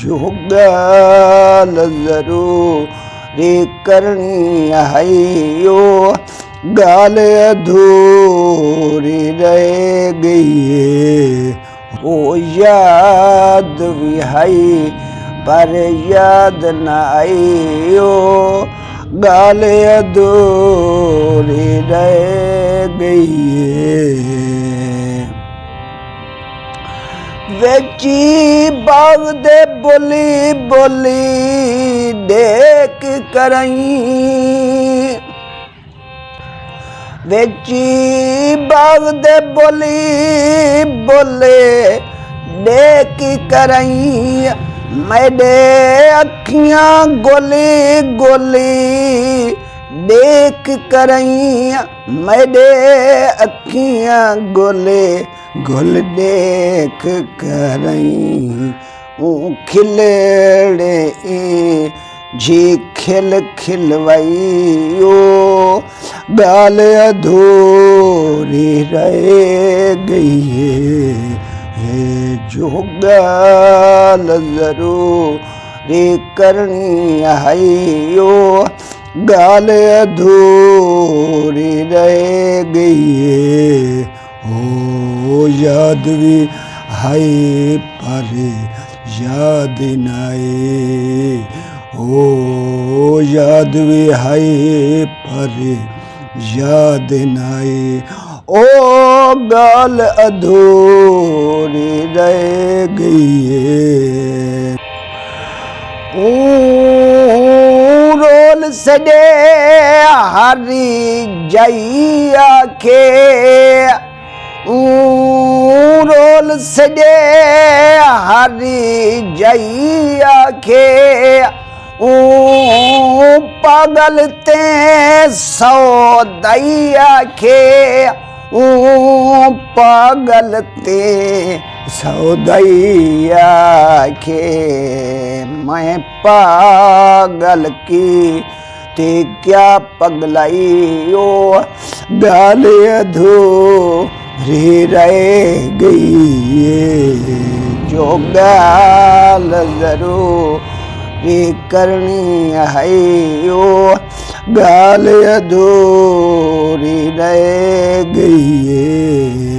जो गाल ज़रूरी करनी है यो गाल अधूरी रह गई है। वो याद भी है पर याद न आई यो गाल अधूरी रह गई है। वेची बाग दे बोली बोली देख करई वेची बाग दे बोली बोले देख करई मेरे अखियां गोली गोली देख करई मेरे अखियां गोले गोल देख करई खिलड़े जी खिल खिलवाइयो गाल अधूरी रह गई है। जो गाल ज़रूरी करनी है यो गाल अधूरी रह गई है। ओ याद भी है पर याद न आए ओ याद भी है पर याद न आए ओ गाल अधूरी रह गई है। रोल सडे हरी जइया के रोल सडे हरी जइया के पागल ते सौदैया के पागल ते सौदैया के मैं पागल की ते क्या पगलाई ओ गाल अधूरी रह गई है। जो गाल ज़रूरी करनी है यो गाल अधूरी रह गई है।